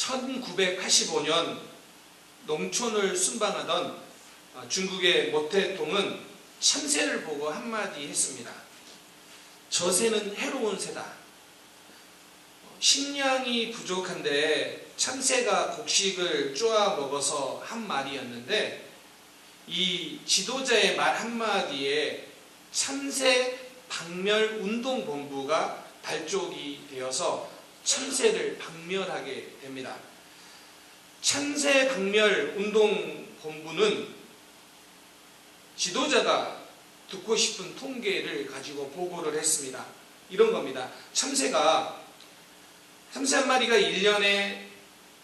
1985년 농촌을 순방하던 중국의 모태통은 참새를 보고 한마디 했습니다. 저 새는 해로운 새다. 식량이 부족한데 참새가 곡식을 쪼아 먹어서 한 말이었는데, 이 지도자의 말 한마디에 참새 박멸 운동본부가 발족이 되어서 참새를 박멸하게 됩니다. 참새 박멸 운동본부는 지도자가 듣고 싶은 통계를 가지고 보고를 했습니다. 이런 겁니다. 참새 한 마리가 1년에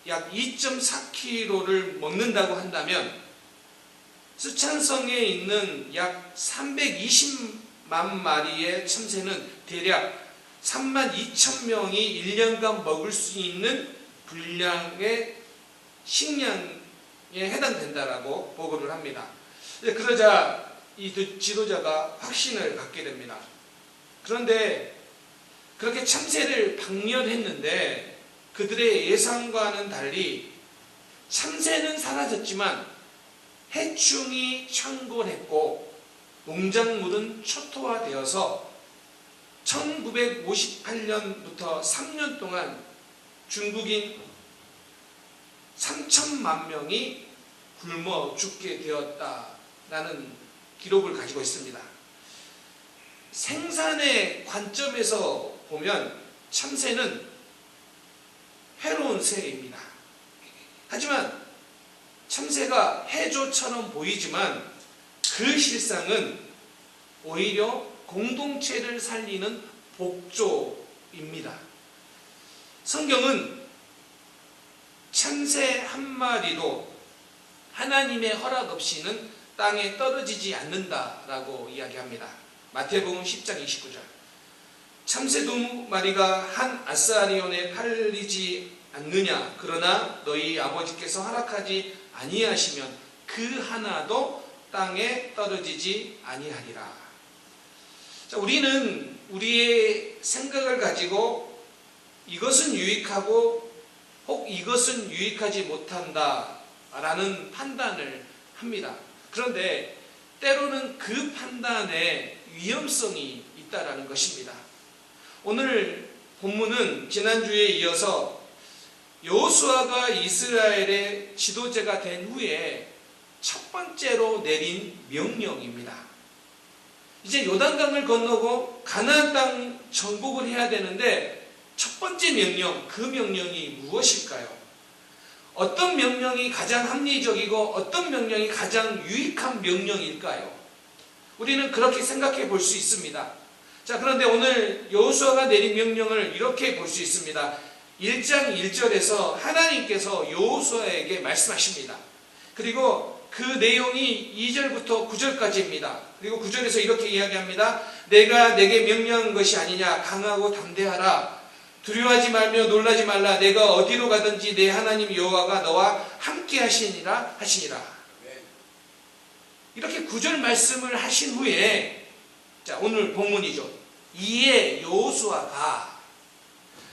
약 2.4kg를 먹는다고 한다면 쓰촨성에 있는 약 320만 마리의 참새는 대략 32,000명이 1년간 먹을 수 있는 분량의 식량에 해당된다라고 보고를 합니다. 그러자 이 지도자가 확신을 갖게 됩니다. 그런데 그렇게 참새를 박멸했는데 그들의 예상과는 달리 참새는 사라졌지만 해충이 창궐했고 농작물은 초토화되어서 1958년부터 3년 동안 중국인 3천만 명이 굶어 죽게 되었다라는 기록을 가지고 있습니다. 생산의 관점에서 보면 참새는 해로운 새입니다. 하지만 참새가 해조처럼 보이지만 그 실상은 오히려 공동체를 살리는 복조입니다. 성경은 참새 한 마리도 하나님의 허락 없이는 땅에 떨어지지 않는다라고 이야기합니다. 마태복음 10장 29절. 참새 2마리가 한 아사리온에 팔리지 않느냐? 그러나 너희 아버지께서 허락하지 아니하시면 그 하나도 땅에 떨어지지 아니하리라. 자, 우리는 우리의 생각을 가지고 이것은 유익하고 혹 이것은 유익하지 못한다 라는 판단을 합니다. 그런데 때로는 그 판단에 위험성이 있다라는 것입니다. 오늘 본문은 지난주에 이어서 여호수아가 이스라엘의 지도자가 된 후에 첫 번째로 내린 명령입니다. 이제 요단강을 건너고 가나안 땅 정복을 해야 되는데 첫 번째 명령, 그 명령이 무엇일까요? 어떤 명령이 가장 합리적이고 어떤 명령이 가장 유익한 명령일까요? 우리는 그렇게 생각해 볼 수 있습니다. 자, 그런데 오늘 여호수아가 내린 명령을 이렇게 볼 수 있습니다. 1장 1절에서 하나님께서 여호수아에게 말씀하십니다. 그리고 그 내용이 2절부터 9절까지입니다. 그리고 9절에서 이렇게 이야기합니다. 내가 내게 명령한 것이 아니냐? 강하고 담대하라. 두려워하지 말며 놀라지 말라. 내가 어디로 가든지 내 하나님 여호와가 너와 함께 하시니라. 이렇게 9절 말씀을 하신 후에, 자, 오늘 본문이죠. 이에 여호수아가,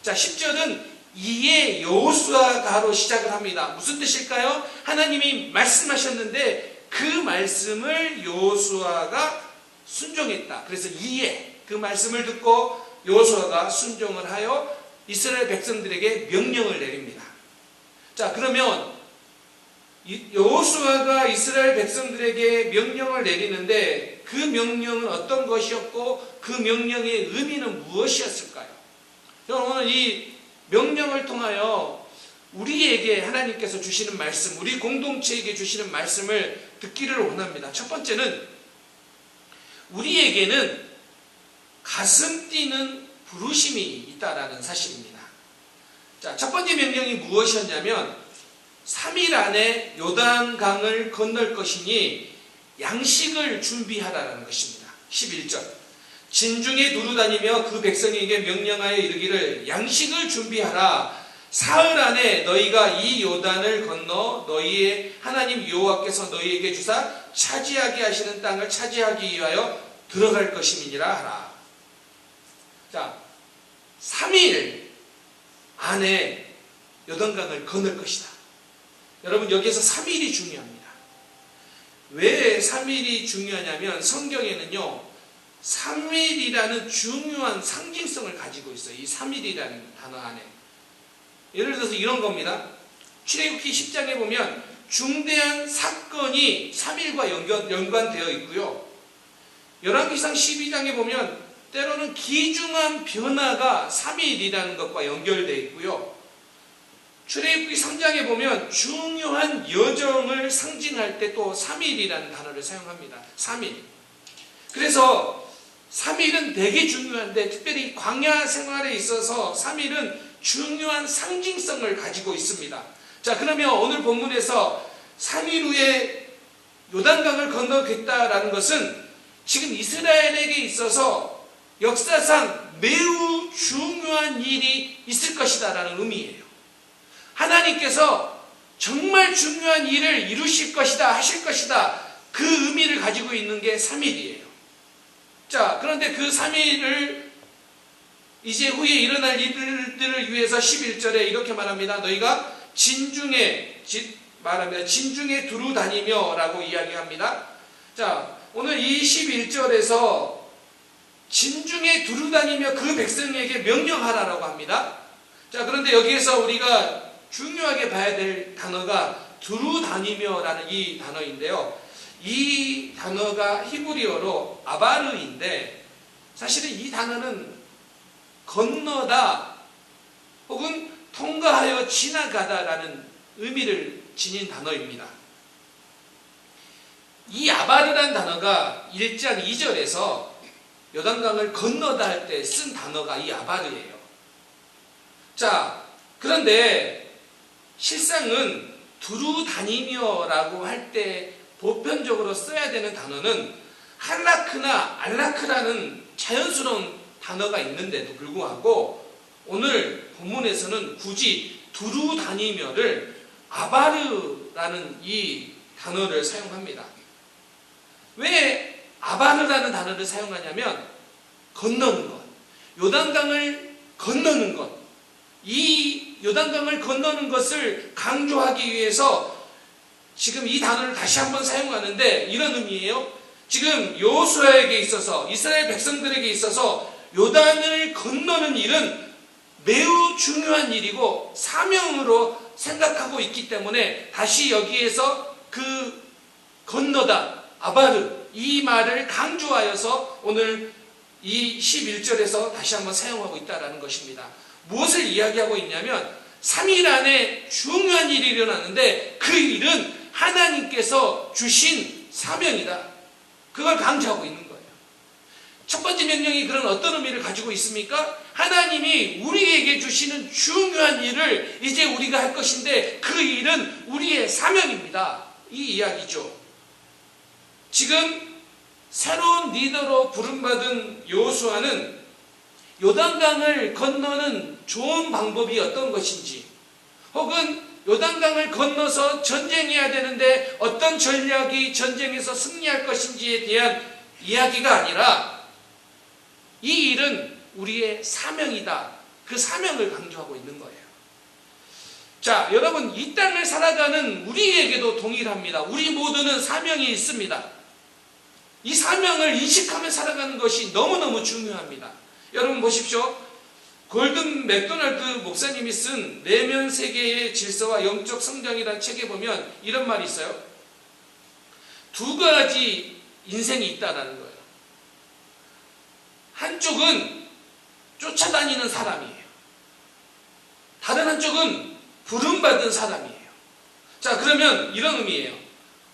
자, 10절은 이에 여호수아가로 시작을 합니다. 무슨 뜻일까요? 하나님이 말씀하셨는데 그 말씀을 여호수아가 순종했다. 그래서 이에 그 말씀을 듣고 여호수아가 순종을 하여 이스라엘 백성들에게 명령을 내립니다. 자, 그러면 여호수아가 이스라엘 백성들에게 명령을 내리는데 그 명령은 어떤 것이었고 그 명령의 의미는 무엇이었을까요? 여러분, 오늘 이 명령을 통하여 우리에게 하나님께서 주시는 말씀, 우리 공동체에게 주시는 말씀을 듣기를 원합니다. 첫 번째는 우리에게는 가슴 뛰는 부르심이 있다라는 사실입니다. 자, 첫 번째 명령이 무엇이었냐면 3일 안에 요단강을 건널 것이니 양식을 준비하라는 것입니다. 11절. 진중에 두루다니며 그 백성에게 명령하여 이르기를 양식을 준비하라. 사흘 안에 너희가 이 요단을 건너 너희의 하나님 여호와께서 너희에게 주사 차지하게 하시는 땅을 차지하기 위하여 들어갈 것임이니라 하라. 자, 3일 안에 요단강을 건널 것이다. 여러분, 여기에서 3일이 중요합니다. 왜 3일이 중요하냐면 성경에는요 3일이라는 중요한 상징성을 가지고 있어요. 이 3일이라는 단어 안에. 예를 들어서 이런 겁니다. 출애굽기 10장에 보면 중대한 사건이 3일과 연관되어 있고요. 열왕기상 12장에 보면 때로는 기중한 변화가 3일이라는 것과 연결되어 있고요. 출애굽기 3장에 보면 중요한 여정을 상징할 때 또 3일이라는 단어를 사용합니다. 3일. 그래서 3일은 되게 중요한데 특별히 광야 생활에 있어서 3일은 중요한 상징성을 가지고 있습니다. 자, 그러면 오늘 본문에서 3일 후에 요단강을 건너겠다라는 것은 지금 이스라엘에게 있어서 역사상 매우 중요한 일이 있을 것이다라는 의미예요. 하나님께서 정말 중요한 일을 이루실 것이다, 하실 것이다, 그 의미를 가지고 있는 게 3일이에요. 자, 그런데 그 3일을 이제 후에 일어날 일들을 위해서 11절에 이렇게 말합니다. 너희가 진중에 두루 다니며 라고 이야기합니다. 자, 오늘 이 11절에서 진중에 두루 다니며 그 백성에게 명령하라라고 합니다. 자, 그런데 여기에서 우리가 중요하게 봐야 될 단어가 두루 다니며 라는 이 단어인데요. 이 단어가 히브리어로 아바르인데 사실은 이 단어는 건너다 혹은 통과하여 지나가다라는 의미를 지닌 단어입니다. 이 아바르라는 단어가 1장 2절에서 요단강을 건너다 할 때 쓴 단어가 이 아바르예요. 자, 그런데 실상은 두루 다니며 라고 할 때 보편적으로 써야 되는 단어는 할라크나 알라크라는 자연스러운 단어가 있는데도 불구하고 오늘 본문에서는 굳이 두루 다니며를 아바르라는 이 단어를 사용합니다. 왜 아바르라는 단어를 사용하냐면 건너는 것, 요단강을 건너는 것, 이 요단강을 건너는 것을 강조하기 위해서 지금 이 단어를 다시 한번 사용하는데 이런 의미예요. 지금 여호수아에게 있어서 이스라엘 백성들에게 있어서 요단을 건너는 일은 매우 중요한 일이고 사명으로 생각하고 있기 때문에 다시 여기에서 그 건너다, 아바르 이 말을 강조하여서 오늘 이 11절에서 다시 한번 사용하고 있다는 것입니다. 무엇을 이야기하고 있냐면 3일 안에 중요한 일이 일어나는데 그 일은 하나님께서 주신 사명이다. 그걸 강조하고 있는 거예요. 첫 번째 명령이 그런 어떤 의미를 가지고 있습니까? 하나님이 우리에게 주시는 중요한 일을 이제 우리가 할 것인데 그 일은 우리의 사명입니다. 이 이야기죠. 지금 새로운 리더로 부름받은 여호수아는 요단강을 건너는 좋은 방법이 어떤 것인지 혹은 요단강을 건너서 전쟁해야 되는데 어떤 전략이 전쟁에서 승리할 것인지에 대한 이야기가 아니라 이 일은 우리의 사명이다. 그 사명을 강조하고 있는 거예요. 자, 여러분 이 땅을 살아가는 우리에게도 동일합니다. 우리 모두는 사명이 있습니다. 이 사명을 인식하며 살아가는 것이 너무너무 중요합니다. 여러분 보십시오. 골든 맥도날드 목사님이 쓴 내면 세계의 질서와 영적 성장이라는 책에 보면 이런 말이 있어요. 두 가지 인생이 있다는 거예요. 한쪽은 쫓아다니는 사람이에요. 다른 한쪽은 부름받은 사람이에요. 자, 그러면 이런 의미예요.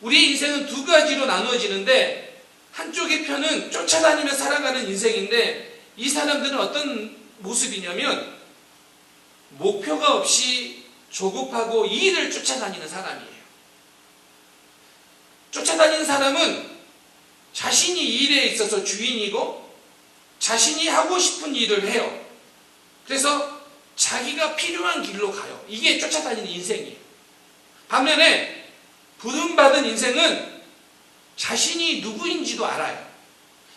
우리 인생은 두 가지로 나누어지는데 한쪽의 편은 쫓아다니며 살아가는 인생인데 이 사람들은 어떤 모습이냐면 목표가 없이 조급하고 일을 쫓아다니는 사람이에요. 쫓아다니는 사람은 자신이 일에 있어서 주인이고 자신이 하고 싶은 일을 해요. 그래서 자기가 필요한 길로 가요. 이게 쫓아다니는 인생이에요. 반면에 부름받은 인생은 자신이 누구인지도 알아요.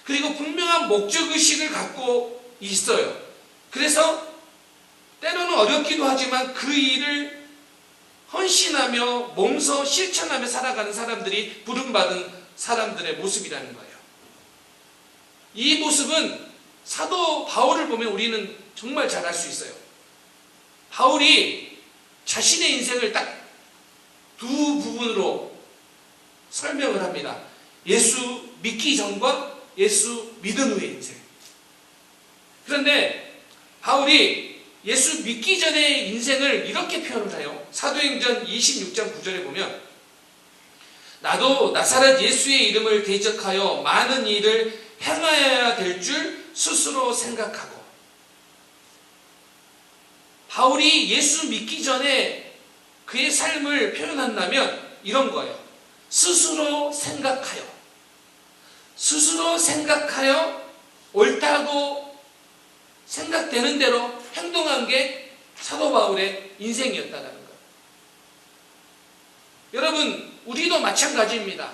그리고 분명한 목적의식을 갖고 있어요. 그래서 때로는 어렵기도 하지만 그 일을 헌신하며 몸소 실천하며 살아가는 사람들이 부름받은 사람들의 모습이라는 거예요. 이 모습은 사도 바울을 보면 우리는 정말 잘 알 수 있어요. 바울이 자신의 인생을 딱 두 부분으로 설명을 합니다. 예수 믿기 전과 예수 믿은 후의 인생. 그런데 바울이 예수 믿기 전의 인생을 이렇게 표현을 해요. 사도행전 26장 9절에 보면 나도 나사렛 예수의 이름을 대적하여 많은 일을 행하여야 될 줄 스스로 생각하고, 바울이 예수 믿기 전에 그의 삶을 표현한다면 이런 거예요. 스스로 생각하여 옳다고 생각되는 대로 행동한 게 사도 바울의 인생이었다는 거예요. 여러분, 우리도 마찬가지입니다.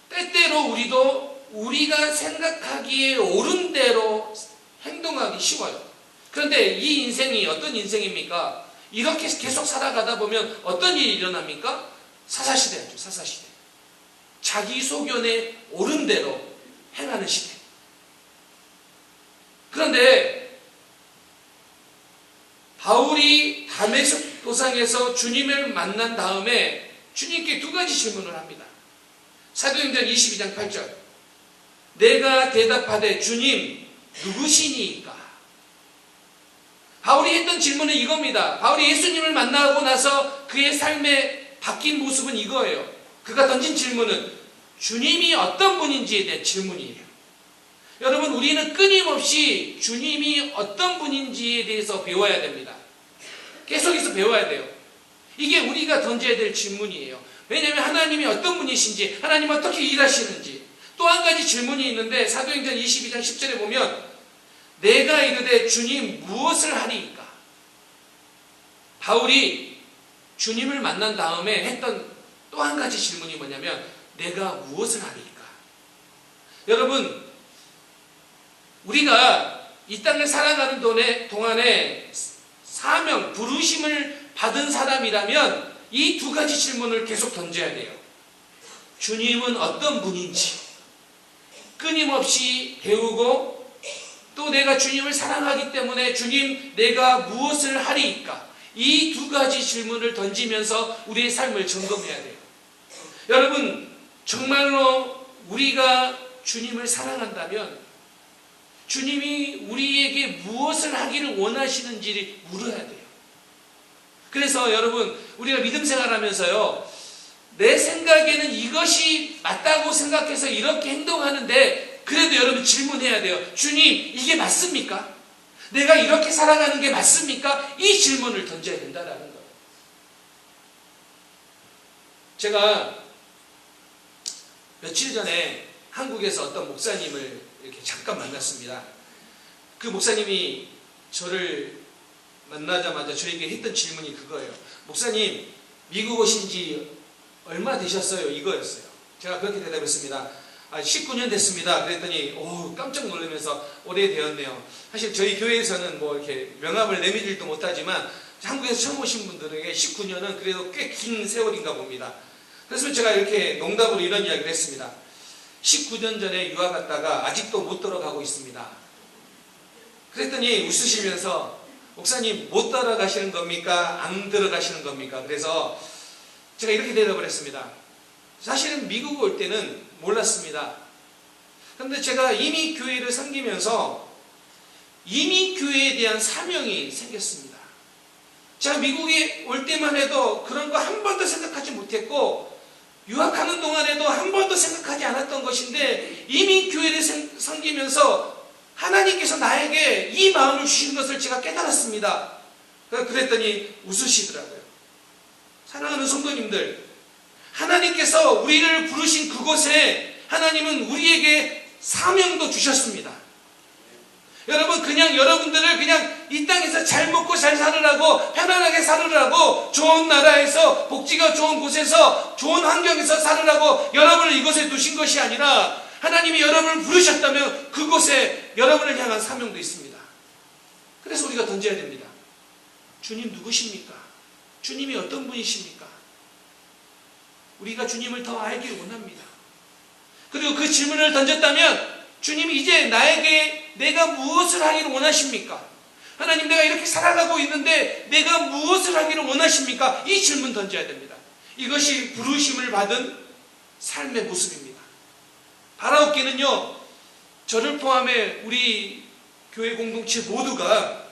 때때로 우리도 우리가 생각하기에 옳은 대로 행동하기 쉬워요. 그런데 이 인생이 어떤 인생입니까? 이렇게 계속 살아가다 보면 어떤 일이 일어납니까? 사사시대죠. 사사시대. 자기 소견에 옳은 대로 행하는 시대. 그런데 바울이 다메섹 도상에서 주님을 만난 다음에 주님께 두 가지 질문을 합니다. 사도행전 22장 8절. 내가 대답하되 주님 누구시니이까? 바울이 했던 질문은 이겁니다. 바울이 예수님을 만나고 나서 그의 삶에 바뀐 모습은 이거예요. 그가 던진 질문은 주님이 어떤 분인지에 대한 질문이에요. 여러분, 우리는 끊임없이 주님이 어떤 분인지에 대해서 배워야 됩니다. 계속해서 배워야 돼요. 이게 우리가 던져야 될 질문이에요. 왜냐하면 하나님이 어떤 분이신지, 하나님 어떻게 일하시는지. 또 한 가지 질문이 있는데 사도행전 22장 10절에 보면 내가 이르되 주님 무엇을 하리이까? 바울이 주님을 만난 다음에 했던 또 한 가지 질문이 뭐냐면 내가 무엇을 하리이까? 여러분, 우리가 이 땅을 살아가는 동안에 사명, 부르심을 받은 사람이라면 이 두 가지 질문을 계속 던져야 돼요. 주님은 어떤 분인지 끊임없이 배우고, 또 내가 주님을 사랑하기 때문에 주님 내가 무엇을 하리이까? 이 두 가지 질문을 던지면서 우리의 삶을 점검해야 돼요. 여러분, 정말로 우리가 주님을 사랑한다면 주님이 우리에게 무엇을 하기를 원하시는지를 물어야 돼요. 그래서 여러분, 우리가 믿음 생활하면서요, 내 생각에는 이것이 맞다고 생각해서 이렇게 행동하는데 그래도 여러분 질문해야 돼요. 주님, 이게 맞습니까? 내가 이렇게 살아가는 게 맞습니까? 이 질문을 던져야 된다는 거예요. 제가 며칠 전에 한국에서 어떤 목사님을 이렇게 잠깐 만났습니다. 그 목사님이 저를 만나자마자 저에게 했던 질문이 그거예요. 목사님, 미국 오신 지 얼마 되셨어요? 이거였어요. 제가 그렇게 대답했습니다. 19년 됐습니다. 그랬더니 깜짝 놀라면서 오래되었네요. 사실 저희 교회에서는 뭐 이렇게 명함을 내밀지도 못하지만 한국에서 처음 오신 분들에게 19년은 그래도 꽤 긴 세월인가 봅니다. 그래서 제가 이렇게 농담으로 이런 이야기를 했습니다. 19년 전에 유학 갔다가 아직도 못 들어가고 있습니다. 그랬더니 웃으시면서 목사님, 못 들어가시는 겁니까? 안 들어가시는 겁니까? 그래서 제가 이렇게 대답을 했습니다. 사실은 미국 올 때는 몰랐습니다. 그런데 제가 이미 교회를 섬기면서 이미 교회에 대한 사명이 생겼습니다. 제가 미국에 올 때만 해도 그런 거 한 번도 생각하지 못했고, 유학하는 동안에도 한 번도 생각하지 않았던 것인데 이미 교회를 섬기면서 하나님께서 나에게 이 마음을 주신 것을 제가 깨달았습니다. 그랬더니 웃으시더라고요. 사랑하는 성도님들, 하나님께서 우리를 부르신 그곳에 하나님은 우리에게 사명도 주셨습니다. 여러분, 그냥 여러분들을 그냥 이 땅에서 잘 먹고 잘 살으라고, 편안하게 살으라고, 좋은 나라에서 복지가 좋은 곳에서 좋은 환경에서 살으라고 여러분을 이곳에 두신 것이 아니라 하나님이 여러분을 부르셨다면 그곳에 여러분을 향한 사명도 있습니다. 그래서 우리가 던져야 됩니다. 주님 누구십니까? 주님이 어떤 분이십니까? 우리가 주님을 더 알기를 원합니다. 그리고 그 질문을 던졌다면 주님이 이제 나에게 내가 무엇을 하기를 원하십니까? 하나님, 내가 이렇게 살아가고 있는데 내가 무엇을 하기를 원하십니까? 이 질문 던져야 됩니다. 이것이 부르심을 받은 삶의 모습입니다. 바라옵기는요, 저를 포함해 우리 교회 공동체 모두가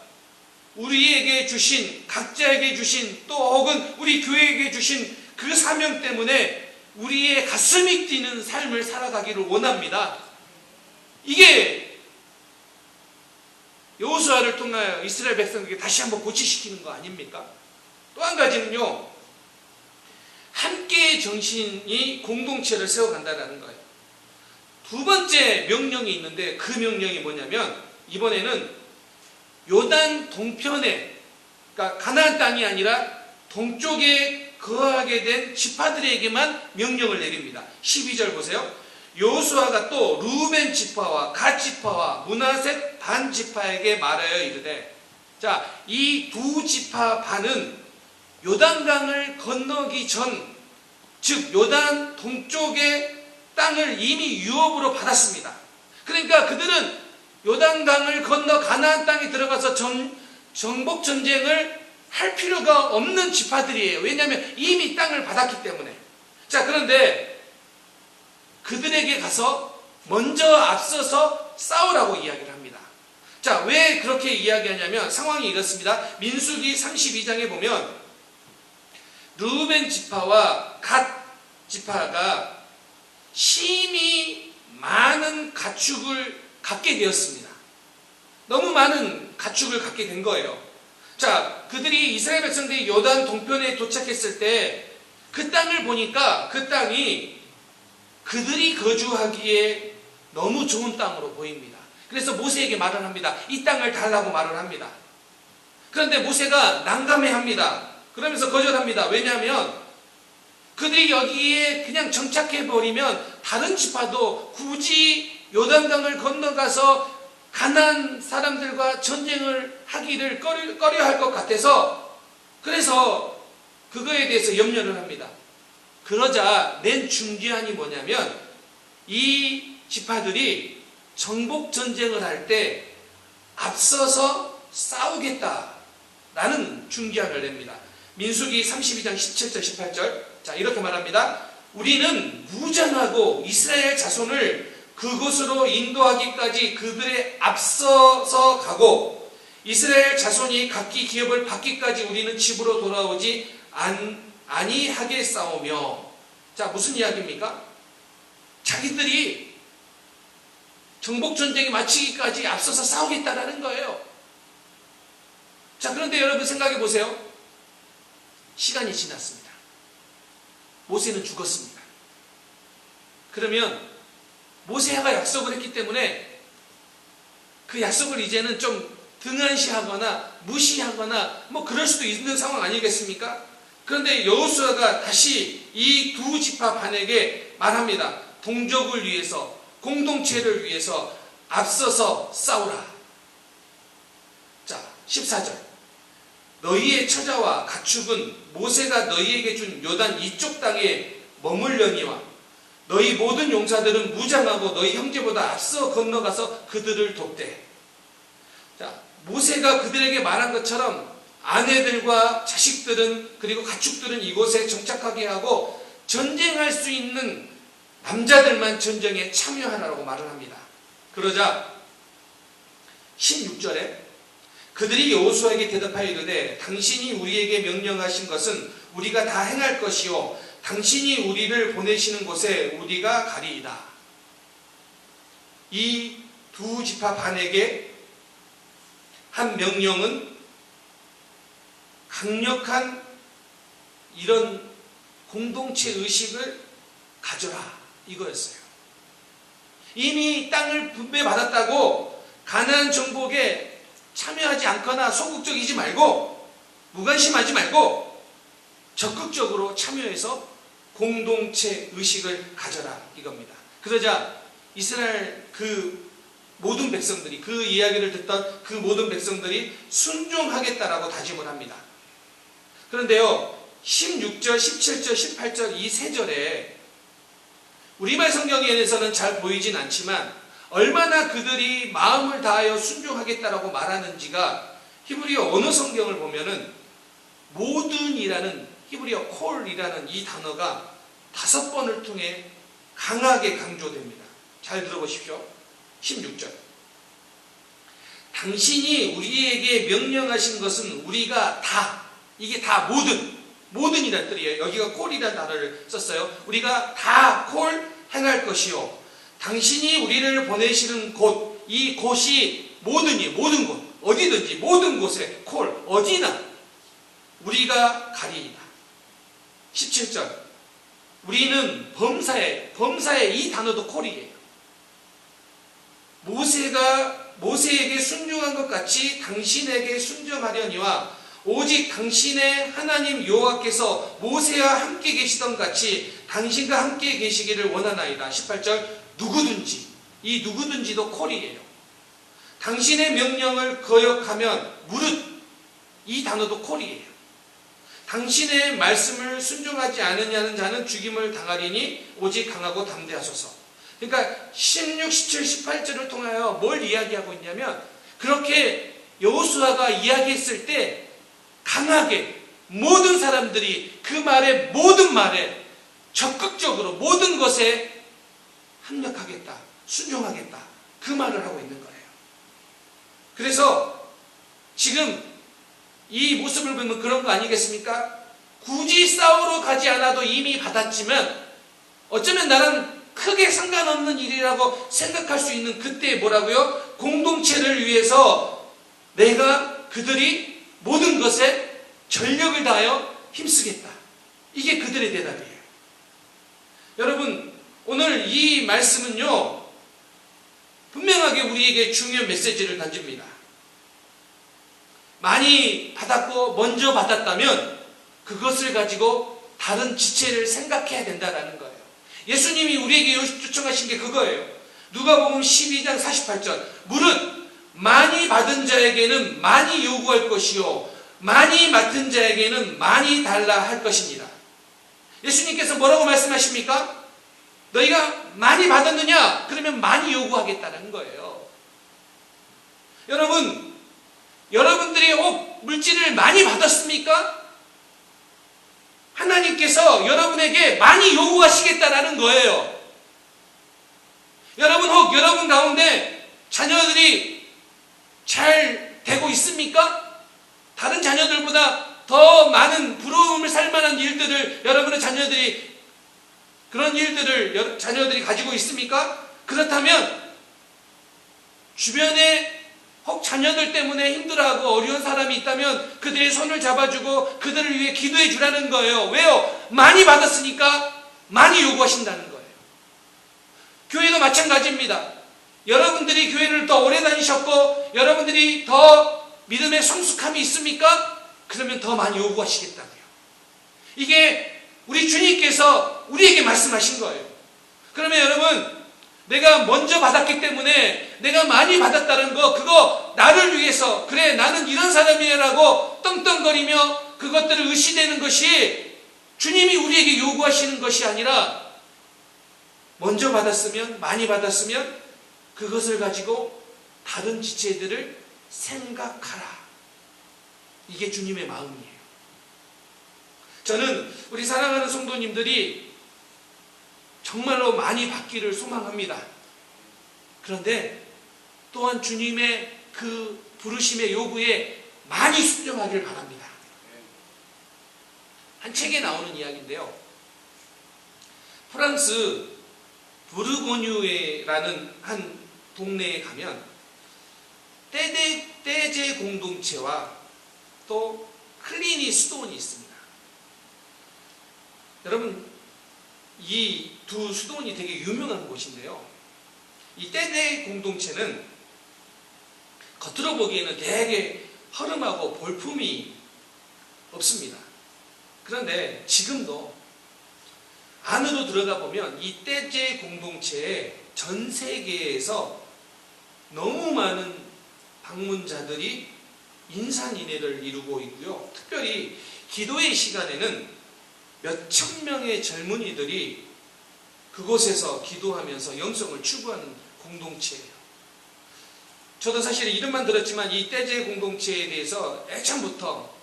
우리에게 주신, 각자에게 주신, 또 혹은 우리 교회에게 주신 그 사명 때문에 우리의 가슴이 뛰는 삶을 살아가기를 원합니다. 이게 여호수아를 통하여 이스라엘 백성에게 다시 한번 고치시키는 거 아닙니까? 또 한 가지는요, 함께의 정신이 공동체를 세워간다는 거예요. 두 번째 명령이 있는데 그 명령이 뭐냐면, 이번에는 요단 동편에, 그러니까 가나안 땅이 아니라 동쪽에 거하게 된 지파들에게만 명령을 내립니다. 12절 보세요. 여호수아가 또 루벤 지파와 갓 지파와 므낫셋 반 지파에게 말하여 이르되, 자, 이 두 지파 반은 요단강을 건너기 전, 즉 요단 동쪽의 땅을 이미 유업으로 받았습니다. 그러니까 그들은 요단강을 건너 가나안 땅에 들어가서 정복 전쟁을 할 필요가 없는 지파들이에요. 왜냐하면 이미 땅을 받았기 때문에. 자, 그런데 그들에게 가서 먼저 앞서서 싸우라고 이야기를 합니다. 자, 왜 그렇게 이야기하냐면 상황이 이렇습니다. 민수기 32장에 보면 르우벤 지파와 갓 지파가 심히 많은 가축을 갖게 되었습니다. 너무 많은 가축을 갖게 된 거예요. 자, 그들이 이스라엘 백성들이 요단 동편에 도착했을 때 그 땅을 보니까 그 땅이 그들이 거주하기에 너무 좋은 땅으로 보입니다. 그래서 모세에게 말을 합니다. 이 땅을 달라고 말을 합니다. 그런데 모세가 난감해합니다. 그러면서 거절합니다. 왜냐하면 그들이 여기에 그냥 정착해버리면 다른 지파도 굳이 요단강을 건너가서 가나안 사람들과 전쟁을 하기를 꺼려할 것 같아서, 그래서 그거에 대해서 염려를 합니다. 그러자 낸 중재안이 뭐냐면, 이 지파들이 정복 전쟁을 할 때 앞서서 싸우겠다라는 중재안을 냅니다. 민수기 32장 17절 18절, 자, 이렇게 말합니다. 우리는 무장하고 이스라엘 자손을 그곳으로 인도하기까지 그들의 앞서서 가고 이스라엘 자손이 각기 기업을 받기까지 우리는 집으로 돌아오지 아니하게 싸우며. 자, 무슨 이야기입니까? 자기들이 정복전쟁이 마치기까지 앞서서 싸우겠다라는 거예요. 자, 그런데 여러분 생각해 보세요. 시간이 지났습니다. 모세는 죽었습니다. 그러면 모세가 약속을 했기 때문에 그 약속을 이제는 좀 등한시하거나 무시하거나 뭐 그럴 수도 있는 상황 아니겠습니까? 그런데 여호수아가 다시 이 두 지파 반에게 말합니다. 동족을 위해서, 공동체를 위해서 앞서서 싸우라. 자, 14절. 너희의 처자와 가축은 모세가 너희에게 준 요단 이쪽 땅에 머물려니와 너희 모든 용사들은 무장하고 너희 형제보다 앞서 건너가서 그들을 돕되. 자, 모세가 그들에게 말한 것처럼 아내들과 자식들은, 그리고 가축들은 이곳에 정착하게 하고 전쟁할 수 있는 남자들만 전쟁에 참여하라고 말을 합니다. 그러자 16절에 그들이 여호수아에게 대답하여 이르되, 당신이 우리에게 명령하신 것은 우리가 다 행할 것이요 당신이 우리를 보내시는 곳에 우리가 가리이다. 이 두 지파 반에게 한 명령은 강력한 이런 공동체 의식을 가져라, 이거였어요. 이미 땅을 분배받았다고 가나안 정복에 참여하지 않거나 소극적이지 말고, 무관심하지 말고 적극적으로 참여해서 공동체 의식을 가져라, 이겁니다. 그러자 이스라엘 그 모든 백성들이, 그 이야기를 듣던 그 모든 백성들이 순종하겠다라고 다짐을 합니다. 그런데요, 16절, 17절, 18절 이 세 절에 우리말 성경에서는 잘 보이진 않지만 얼마나 그들이 마음을 다하여 순종하겠다라고 말하는지가 히브리어 언어 성경을 보면은 모든이라는 히브리어 콜이라는 이 단어가 5번을 통해 강하게 강조됩니다. 잘 들어보십시오. 16절. 당신이 우리에게 명령하신 것은 우리가 다, 이게 다 모든이라는 뜻이에요. 여기가 콜이라는 단어를 썼어요. 우리가 다 콜 행할 것이요. 당신이 우리를 보내시는 곳, 이 곳이 모든 곳, 어디든지 모든 곳에 콜, 어디나 우리가 가리이다. 17절. 우리는 범사에 이 단어도 콜이에요. 모세에게 순종한 것 같이 당신에게 순종하려니와 오직 당신의 하나님 여호와께서 모세와 함께 계시던 같이 당신과 함께 계시기를 원하나이다. 18절. 누구든지, 이 누구든지도 콜이에요. 당신의 명령을 거역하면 무릇, 이 단어도 콜이에요. 당신의 말씀을 순종하지 않으냐는 자는 죽임을 당하리니 오직 강하고 담대하소서. 그러니까 16, 17, 18절을 통하여 뭘 이야기하고 있냐면 그렇게 여호수아가 이야기했을 때 강하게 모든 사람들이 그 말에, 모든 말에 적극적으로 모든 것에 합력하겠다, 순종하겠다, 그 말을 하고 있는 거예요. 그래서 지금 이 모습을 보면 그런 거 아니겠습니까? 굳이 싸우러 가지 않아도 이미 받았지만 어쩌면 나는 크게 상관없는 일이라고 생각할 수 있는 그때 뭐라고요? 공동체를 위해서 내가 그들이 모든 것에 전력을 다하여 힘쓰겠다. 이게 그들의 대답이에요. 여러분, 오늘 이 말씀은요, 분명하게 우리에게 중요한 메시지를 던집니다. 많이 받았고 먼저 받았다면 그것을 가지고 다른 지체를 생각해야 된다는 거예요. 예수님이 우리에게 요청하신 게 그거예요. 누가복음 12장 48절. 무릇 많이 받은 자에게는 많이 요구할 것이요 많이 맡은 자에게는 많이 달라 할 것입니다. 예수님께서 뭐라고 말씀하십니까? 너희가 많이 받았느냐? 그러면 많이 요구하겠다는 거예요. 여러분들이 물질을 많이 받았습니까? 하나님께서 여러분에게 많이 요구하시겠다라는 거예요. 여러분 가운데 자녀들이 잘 되고 있습니까? 다른 자녀들보다 더 많은 부러움을 살 만한 일들을 여러분의 자녀들이 자녀들이 가지고 있습니까? 그렇다면 주변에 혹 자녀들 때문에 힘들어하고 어려운 사람이 있다면 그들의 손을 잡아주고 그들을 위해 기도해 주라는 거예요. 왜요? 많이 받았으니까 많이 요구하신다는 거예요. 교회도 마찬가지입니다. 여러분들이 교회를 더 오래 다니셨고 여러분들이 더 믿음의 성숙함이 있습니까? 그러면 더 많이 요구하시겠다고요. 이게 우리 주님께서 우리에게 말씀하신 거예요. 그러면 여러분, 내가 먼저 받았기 때문에 내가 많이 받았다는 거, 그거 나를 위해서, 그래 나는 이런 사람이라고 떵떵거리며 그것들을 의시되는 것이 주님이 우리에게 요구하시는 것이 아니라 먼저 받았으면, 많이 받았으면 그것을 가지고 다른 지체들을 생각하라. 이게 주님의 마음이에요. 저는 우리 사랑하는 성도님들이 정말로 많이 받기를 소망합니다. 그런데 또한 주님의 그 부르심의 요구에 많이 순종하길 바랍니다. 한 책에 나오는 이야기인데요. 프랑스 부르고뉴에라는 한 동네에 가면 떼제 공동체와 또 클리니 수도원이 있습니다. 여러분, 이 두 수도원이 되게 유명한 곳인데요. 이 떼제 공동체는 겉으로 보기에는 되게 허름하고 볼품이 없습니다. 그런데 지금도 안으로 들어가 보면 이 떼제 공동체에 전 세계에서 너무 많은 방문자들이 인산인해를 이루고 있고요. 특별히 기도의 시간에는 몇천 명의 젊은이들이 그곳에서 기도하면서 영성을 추구하는 공동체예요. 저도 사실 이름만 들었지만 이 떼제 공동체에 대해서 애창부터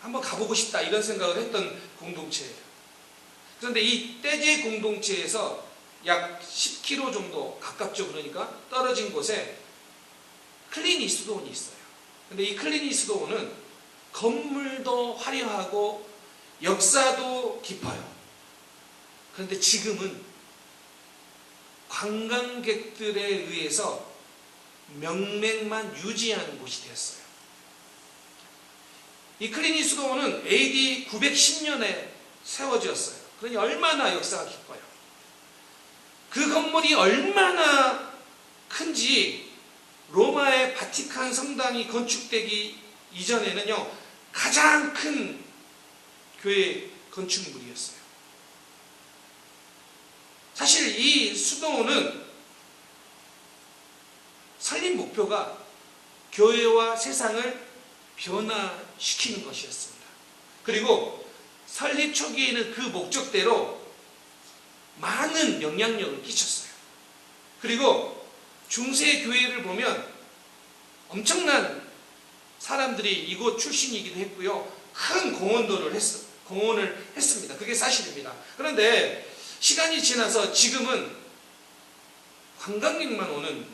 한번 가보고 싶다 이런 생각을 했던 공동체예요. 그런데 이 떼제 공동체에서 약 10km 정도 가깝죠. 그러니까 떨어진 곳에 클린 이스트온이 있어요. 근데 이 클린 이스트온은 건물도 화려하고 역사도 깊어요. 그런데 지금은 관광객들에 의해서 명맥만 유지하는 곳이 되었어요. 이 클린 이스트온은 AD 910년에 세워졌어요. 그러니 얼마나 역사가 깊어요. 그 건물이 얼마나 큰지 로마의 바티칸 성당이 건축되기 이전에는요, 가장 큰 교회 건축물이었어요. 사실 이 수도원은 설립 목표가 교회와 세상을 변화시키는 것이었습니다. 그리고 설립 초기에는 그 목적대로 많은 영향력을 끼쳤어요. 그리고 중세 교회를 보면 엄청난 사람들이 이곳 출신이기도 했고요. 큰 공헌을 했습니다. 그게 사실입니다. 그런데 시간이 지나서 지금은 관광객만 오는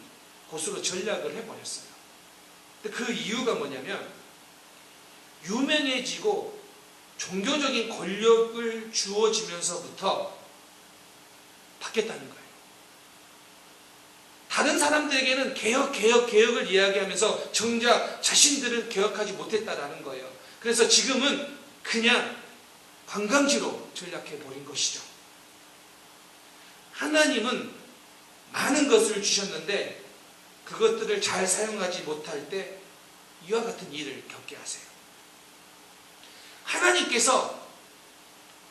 곳으로 전락을 해버렸어요. 근데 그 이유가 뭐냐면 유명해지고 종교적인 권력을 주어지면서부터 바뀌었다는 거예요. 다른 사람들에게는 개혁을 이야기하면서 정작 자신들은 개혁하지 못했다라는 거예요. 그래서 지금은 그냥 관광지로 전락해버린 것이죠. 하나님은 많은 것을 주셨는데 그것들을 잘 사용하지 못할 때 이와 같은 일을 겪게 하세요. 하나님께서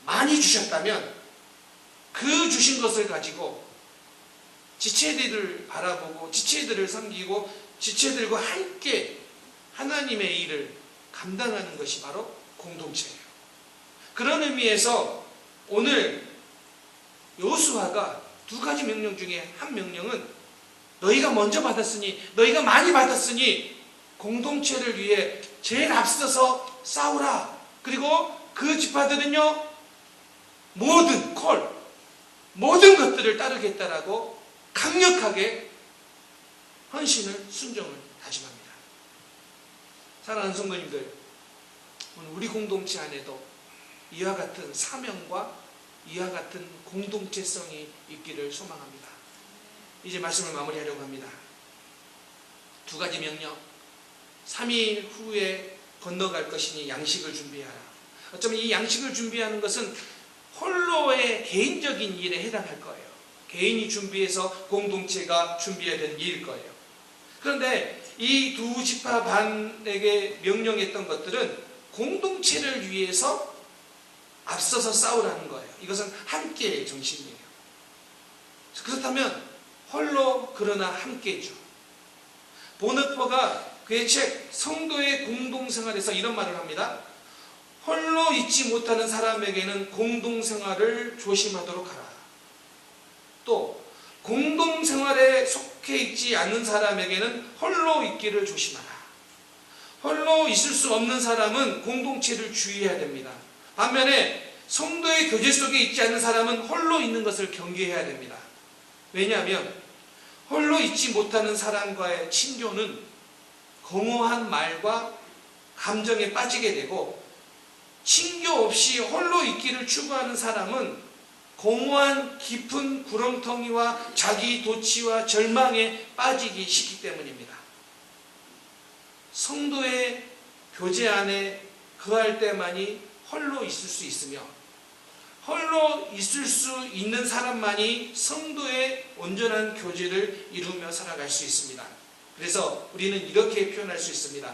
많이 주셨다면 그 주신 것을 가지고 지체들을 바라보고 지체들을 섬기고 지체들과 함께 하나님의 일을 감당하는 것이 바로 공동체예요. 그런 의미에서 오늘 여호수아가 두 가지 명령 중에 한 명령은 너희가 먼저 받았으니 너희가 많이 받았으니 공동체를 위해 제일 앞서서 싸우라. 그리고 그 지파들은요 모든 것들을 따르겠다라고 강력하게 헌신을 순종을 다짐합니다. 사랑하는 성도님들, 오늘 우리 공동체 안에도 이와 같은 사명과 이와 같은 공동체성이 있기를 소망합니다. 이제 말씀을 마무리하려고 합니다. 두 가지 명령. 3일 후에 건너갈 것이니 양식을 준비하라. 어쩌면 이 양식을 준비하는 것은 홀로의 개인적인 일에 해당할 거예요. 개인이 준비해서 공동체가 준비해야 되는 일일 거예요. 그런데 이 두 지파 반에게 명령했던 것들은 공동체를 위해서 앞서서 싸우라는 거예요. 이것은 함께의 정신이에요. 그렇다면 홀로 그러나 함께죠. 보너퍼가 그의 책 성도의 공동생활에서 이런 말을 합니다. 홀로 있지 못하는 사람에게는 공동생활을 조심하도록 하라. 또 공동생활에 속해 있지 않는 사람에게는 홀로 있기를 조심하라. 홀로 있을 수 없는 사람은 공동체를 주의해야 됩니다. 반면에 성도의 교제 속에 있지 않는 사람은 홀로 있는 것을 경계해야 됩니다. 왜냐하면 홀로 있지 못하는 사람과의 친교는 공허한 말과 감정에 빠지게 되고, 친교 없이 홀로 있기를 추구하는 사람은 공허한 깊은 구렁텅이와 자기 도취와 절망에 빠지기 쉽기 때문입니다. 성도의 교제 안에 거할 때만이 홀로 있을 수 있으며, 홀로 있을 수 있는 사람만이 성도의 온전한 교제를 이루며 살아갈 수 있습니다. 그래서 우리는 이렇게 표현할 수 있습니다.